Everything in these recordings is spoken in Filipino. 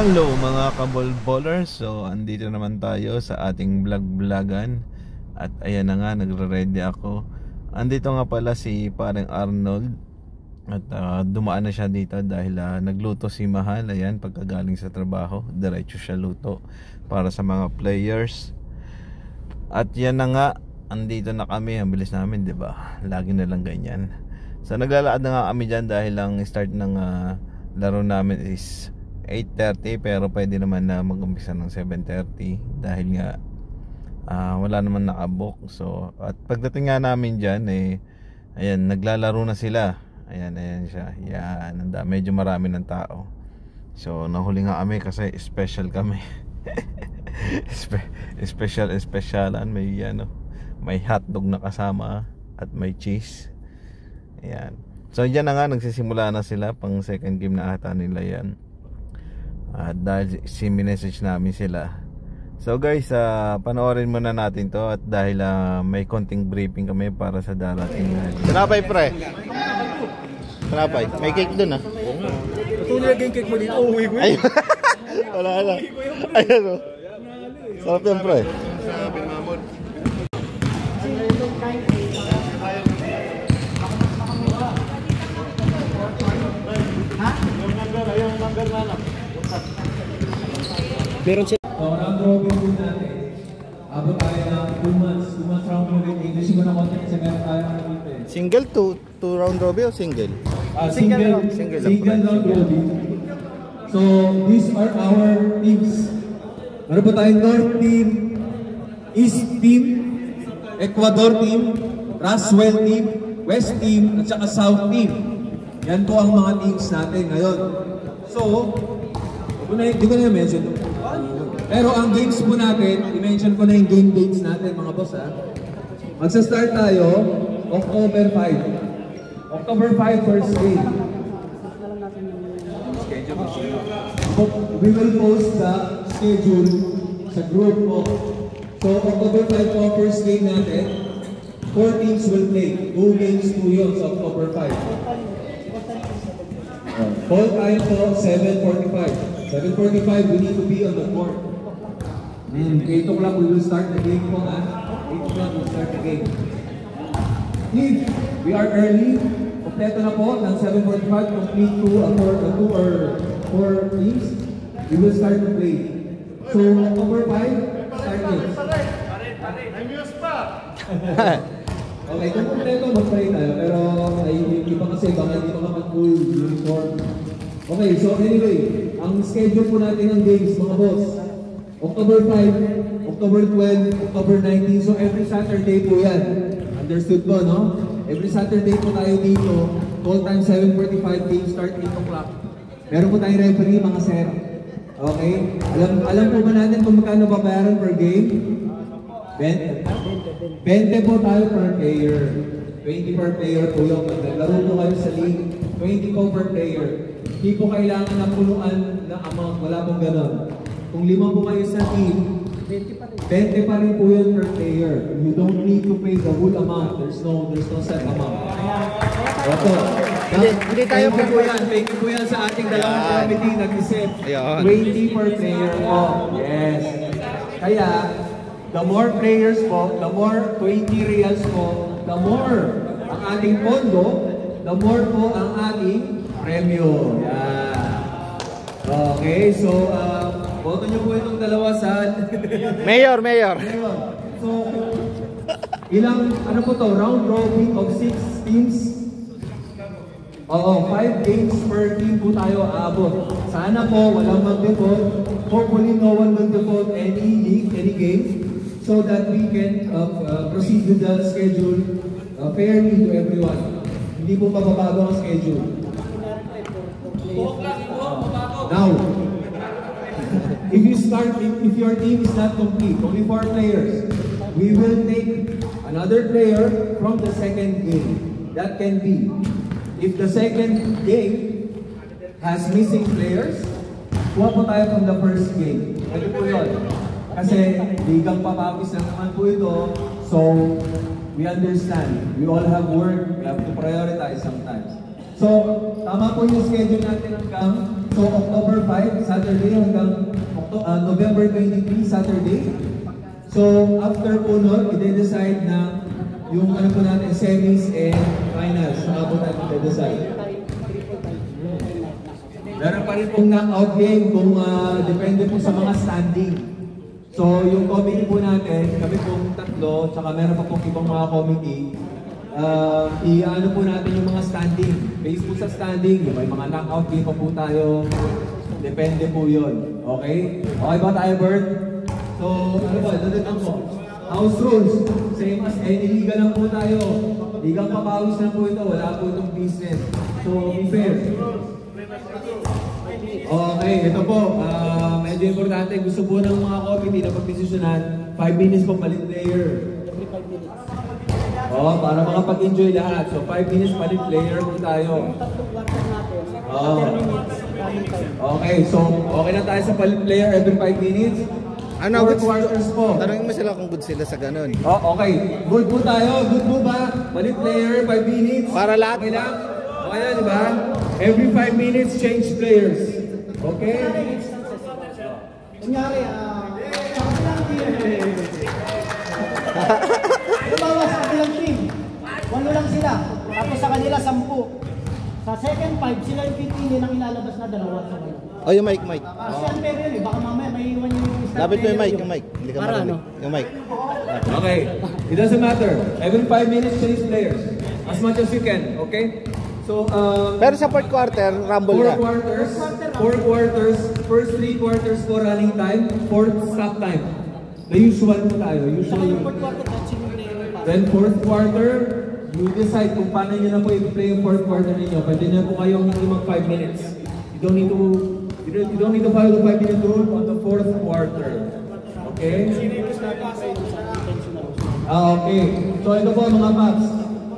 Hello mga kabolbolers. So andito naman tayo sa ating vlog-vlogan. At ayan na nga, nagre-ready ako. Andito nga pala si parang Arnold. At dumaan na siya dito dahil nagluto si Mahal. Ayan, pagkagaling sa trabaho, diretso siya luto para sa mga players. At yan na nga, andito na kami. Ang bilis namin, di ba? Lagi na lang ganyan. So naglalakad na nga kami dyan dahil ang start ng laro namin is 8:30, pero pwede naman na mag-umpisa ng 7:30 dahil nga wala naman nakabook. So at pagdating nga namin dyan ayan, naglalaro na sila. Ayan siya. Yan, medyo marami ng tao. So nahuli nga kami kasi special kami. Specialan, may hotdog na kasama at may cheese. Ayan. So dyan na nga, nagsisimula na sila. Pang second game na ata nila yan. Dahil si-message namin sila. So guys, panoorin muna natin to. At dahil may konting briefing kami para sa darating. Tinapay pre. Tinapay. May cake dun ah. Oo nga. Ito nilagay cake mo dito. Uwi ko yun. Wala. Ayan o. Sarap yan pre. Sa Pinamamon. Yung number na lang. Meron siya. Round robin din natin. Abot tayo ng 2 months. 2 months round robin. English mo na konti kasi meron tayo ng dito. Single to round robin o single? Single round robin. So, these are our teams. Meron po tayong North Team, East Team, Ecuador Team, Roswell Team, West Team, at saka South Team. Yan po ang mga teams natin ngayon. So, di ko na mention. Pero ang games po natin, i-mention ko na yung game dates natin mga boss ha. Magsa-start tayo October 5. October 5 first game. We will post the schedule sa group po. So October 5 po first game natin. 4 teams will play. 2 games, 2 yun sa October 5. Call time po 7:45. 7:45 we need to be on the court. 8 o'clock we will start the game po ha. 8 o'clock we will start the game. If we are early, kompleto na po ng 7:45, complete 2 or 4 teams, we will start to play. So October 5, start games. Amuse pa! Okay, kung kompleto mag-play tayo, pero yung iba kasi baka hindi pa mag-full uniform. Okay, so anyway, ang schedule po natin ng games mga boss, October 5, October 12, October 19, so every Saturday po yan. Understood po, no? Every Saturday po tayo dito, call time 7:45, game start 8 o'clock. Meron po tayong referee, mga sir. Okay? Alam po ba natin kung magkano babayaran per game? 20 po tayo per player. 20 per player po yung naglaro po kayo sa league. 20 po per player. Hindi po kailangan ng puluan na amount. Wala pong gano'n. Kung 5 po kayo sa team, 20 pa rin po yun per player. You don't need to pay the whole amount. There's no set amount. Opo. Hindi tayo pagkuyan. Thank you po yan sa ating dalawang committee nag-isip. 20 per player po. Yes. Kaya, the more players po, the more 20 reals po, the more ang ating pondo, the more po ang ating premyo. Yan. Okay, so, boto nyo po itong dalawa sa... Mayor. So, ano po to? Round robin of 6 teams. Oo, 5 games per team po tayo aabot. Sana po, walang mag-default. Hopefully, no one will default any league, any game. So that we can proceed with the schedule fairly to everyone. Hindi po mababago ang schedule. Now, if your team is not complete, only 4 players, we will take another player from the second game. That can be, if the second game has missing players, kuha po tayo from the first game. Ito po yun. Kasi ligang papapis na naman po ito. So, we understand. We all have work. We have to prioritize sometimes. So, tama po yung schedule natin hanggang So October 5, Saturday hanggang November 23, Saturday. So after po nun, i-decide na yung ano po natin, semis and finals. Saka po natin i-decide. Meron pa rin pong knockout game kung depende po sa mga standing. So yung committee po natin, kami pong tatlo, tsaka meron pa pong ibang mga committee, i-ano po natin yung mga standing. Based po sa standing, may mga knockout game pa po tayo. Depende po yun. Okay? Okay ba tayo, Bert? So, ano ba? Dalitan po. House rules. Same as any liga lang po tayo. Ligang papawis lang po ito. Wala po itong business. So, be fair. Okay, ito po. Medyo importante. Gusto po ng mga committee na pag-desisyonan, 5 minutes po palit player. Para makapag-enjoy lahat. So, 5 minutes palit player po tayo. Okay, so okay na tayo sa palit player every 5 minutes. Ano, 4 quarters po. Tanungin mo sila kung good sila sa ganun. Okay. Good po tayo. Good po ba? Palit player, 5 minutes. Para lahat. Okay lang? Okay na, di ba? Every 5 minutes, change players. Okay? Kunyari, lumawa sa kabilang team. 8 lang sila. Tapos sa kanila 10. Sa second 5, sila yung pipili ng ilalabas na 2 sa kanila. Oh, yung mic. Kasi unfair yun eh. Baka mamaya may iwan yung start Lapit mo yung mic, player. yung mic. Hindi ka Para marinig. ano? Yung mic. Okay. It doesn't matter. Every 5 minutes, change players. As much as you can. Okay? So, Pero sa fourth quarter, rumble 4 na. quarters. 4 quarters. First 3 quarters for running time. 4th stop time. The usual po tayo. Usually. Then 4th quarter, you decide kung paano nyo na po i-play yung 4th quarter ninyo. Pwede na po kayong hindi mag 5 minutes. You don't need to follow the 5-minute rule on the 4th quarter. Okay? Okay. So ito po mga paps.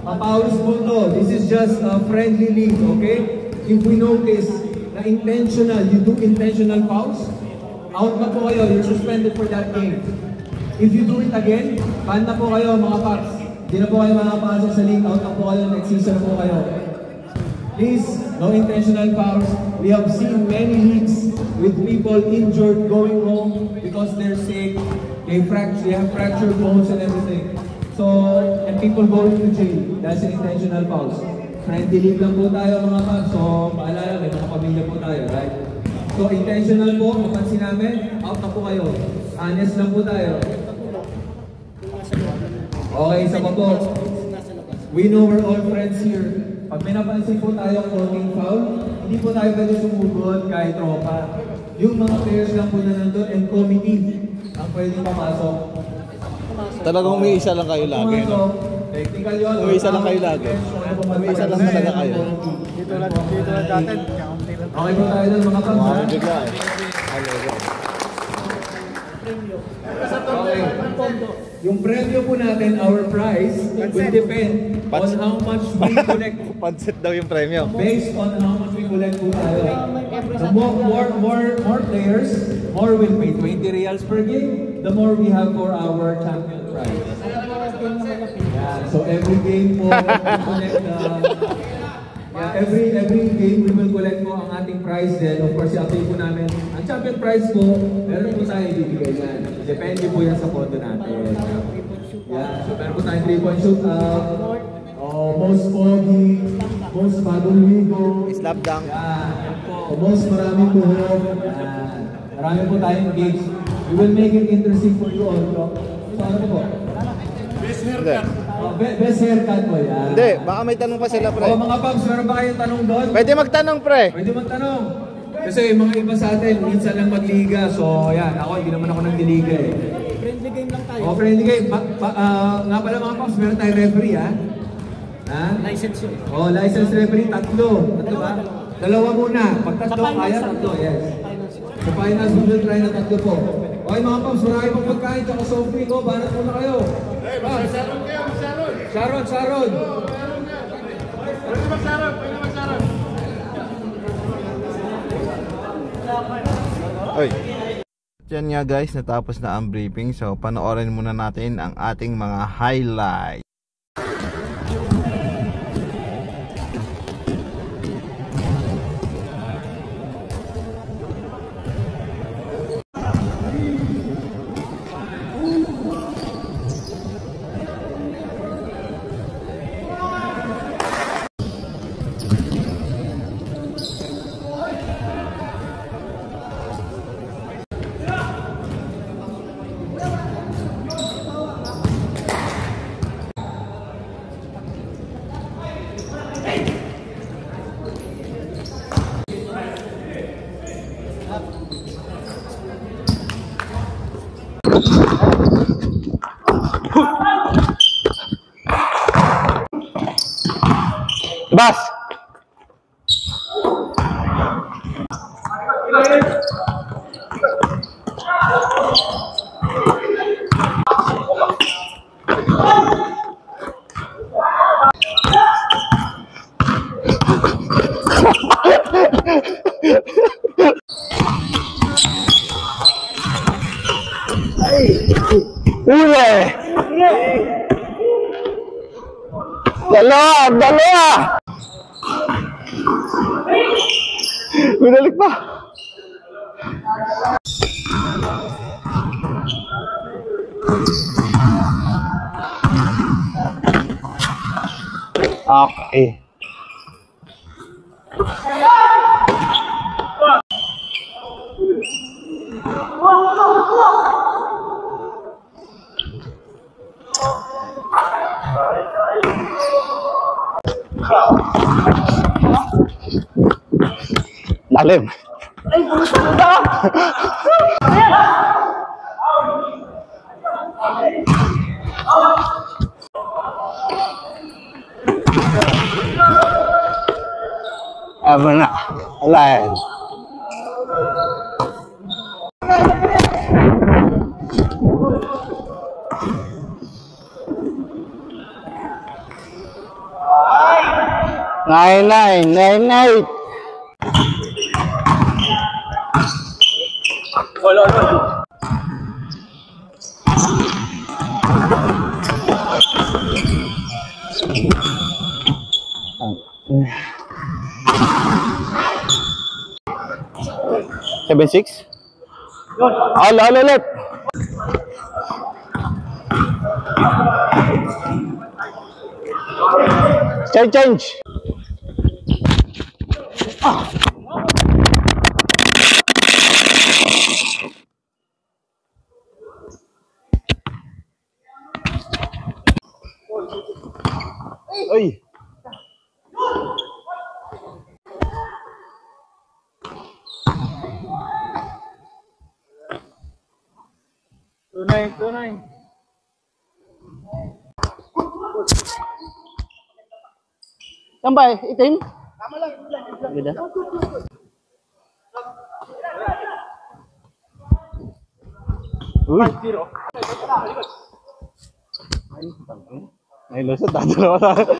Papawis po to. This is just a friendly league, okay? If we notice na intentional, you do intentional fouls, out na po kayo. You're suspended for that game. If you do it again, ban na po kayo mga paps. Hindi na po kayo makapasok sa league. Out na po kayo. Next season na po kayo. Please, no intentional fouls. We have seen many leagues with people injured going home because they're sick. They have fractured bones and everything. So, and people going to jail. That's an intentional fouls. Friendly league lang po tayo mga paps. So, paalala, may mga pamilya po tayo, right? So, intentional po, mapansin namin, out na po kayo. Honest lang po tayo. Okay, isa pa po. We know we're all friends here. Pag may napansin po tayo calling foul, hindi po tayo pwede sumugod kahit tropa. Yung mga players lang po na nandun and committee ang pwede papasok. Talagang may isa lang kayo lagi, no? Technical yun. May isa lang kayo lagi. May isa lang talaga kayo. Dito lang dati. Okay po tayo doon mga paps. Mga bigla eh. Okay. Yung premyo po natin, our price, will depend on how much we collect. Pansit daw yung premyo. Based on how much we collect po tayo. The more players, more will pay. 20 reals per game, the more we have for our champion prize. Yeah, so every game po, we collect every game we will collect po ang ating prize din. Of course, i-update po namin. Ang champion prize po, meron po tayo ibibigay yan. Depende po yan sa pondo natin. Yeah, so meron po tayong 3-point shootout. Most foggy, most bagong ligo. Slap dunk. Yeah, most maraming buhok. Marami po tayong games. We will make it interesting for you all. So ano po? Best Hindi. Best haircut po yan. Hindi, baka may tanong pa sila, pre. Mga paps, meron ba kayong tanong doon? Pwede magtanong, pre. Pwede magtanong. Kasi mga iba sa atin, minsan lang magliga. So yan, ako hindi naman ako nagdiliga eh. Friendly game lang tayo. Friendly game. Nga pala mga paps, meron tayong referee ha? Ha? License yun. License referee, 3. Tatlo ba? 2 muna. Pag 3 kaya, 3. Yes. Sa finals, we will try na 3 po. Okay mga paps, marami pang pagkain. Tsaka soft drink. Banat muna kayo. Magsaron kayo, magsaron. Sharon. Pwede magsaron. Oy. Yan nga guys, natapos na ang briefing. So panoorin muna natin ang ating mga highlights. Bas! Uli! Dalawa! Dalawa! Binalik pa! Okay. Lalim. Apa na? Wala yan. Nine. Seven six. All ulit. Change. Uy. Tunay. Tambay, itim? Tama lang. Ganda. Uy. Ay, lusot. Dalawa tayo.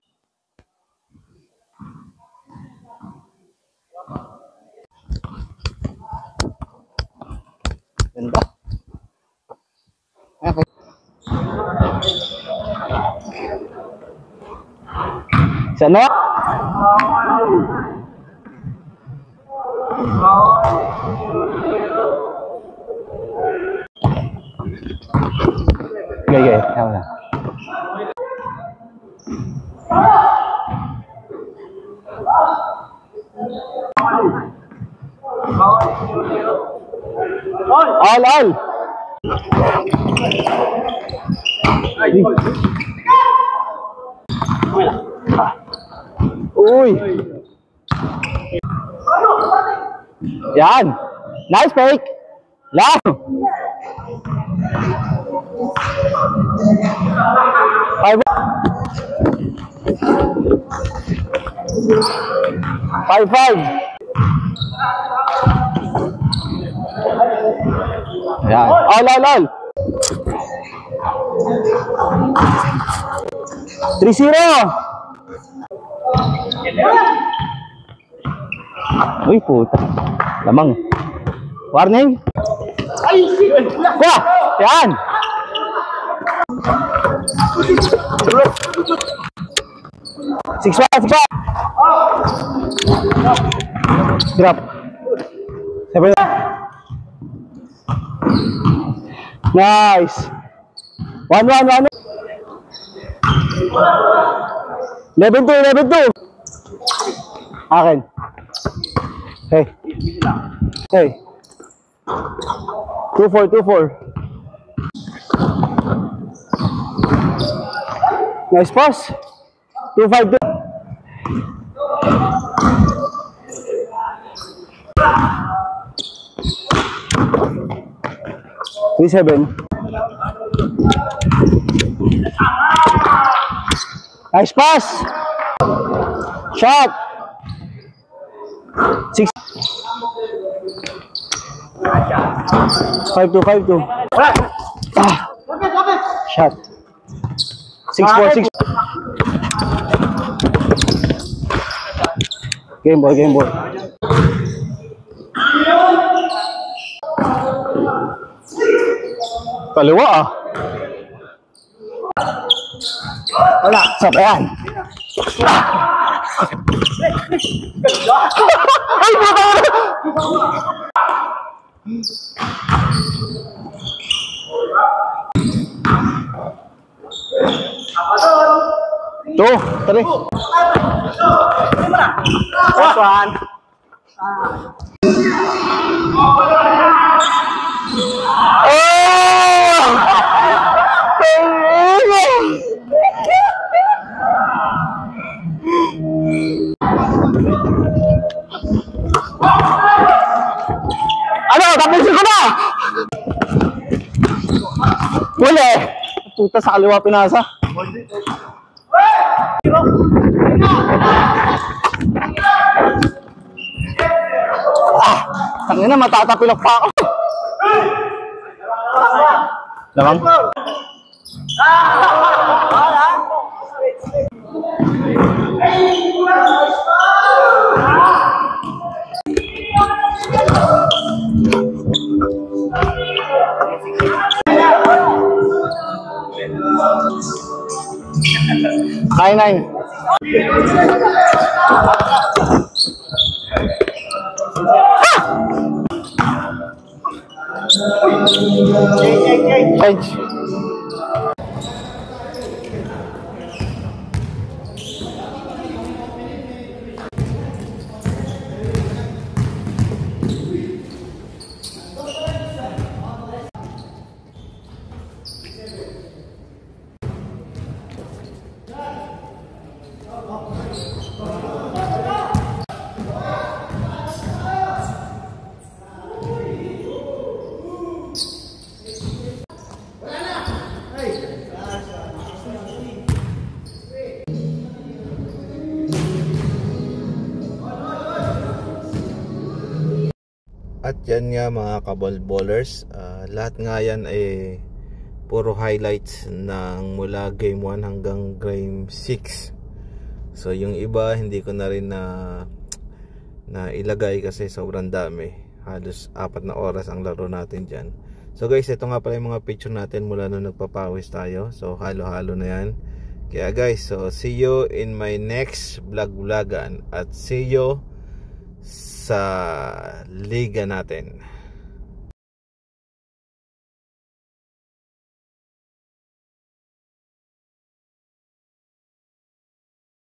Ganda. Okay. Sana? Okay, tama na. All. Uy. Yan. Nice fake. Lang. Five. Yan. All. 3-0. Uy, puta. Lamang. Warning. Wah! Yan! Six pa. Drop. 7. Nice. 1-1. 11-2. Akin. Hey. 2-4. Nice pass. 2-5. 3-7. Nice pass. Shot! 6 5-2, 5-2. Shot. 6-4, 6. Game ball, game ball. Kaliwa ah. Wala. Sap, ayan. Ay, baka! Two, three. Last one. Ano, tapusin ko na! Huli! Puta sa kaliwa pinasa. Tangina, matatapilok pa ako. Lamang? Nine. Change. At yan nga mga kaball-ballers, lahat nga yan ay puro highlights ng mula game 1 hanggang game 6. So yung iba hindi ko na rin na ilagay kasi sobrang dami. Halos 4 na oras ang laro natin dyan. So guys, ito nga pala yung mga picture natin mula nung nagpapawis tayo. So halo-halo na yan. Kaya guys, so see you in my next vlog-vlogan. At see you sa liga natin.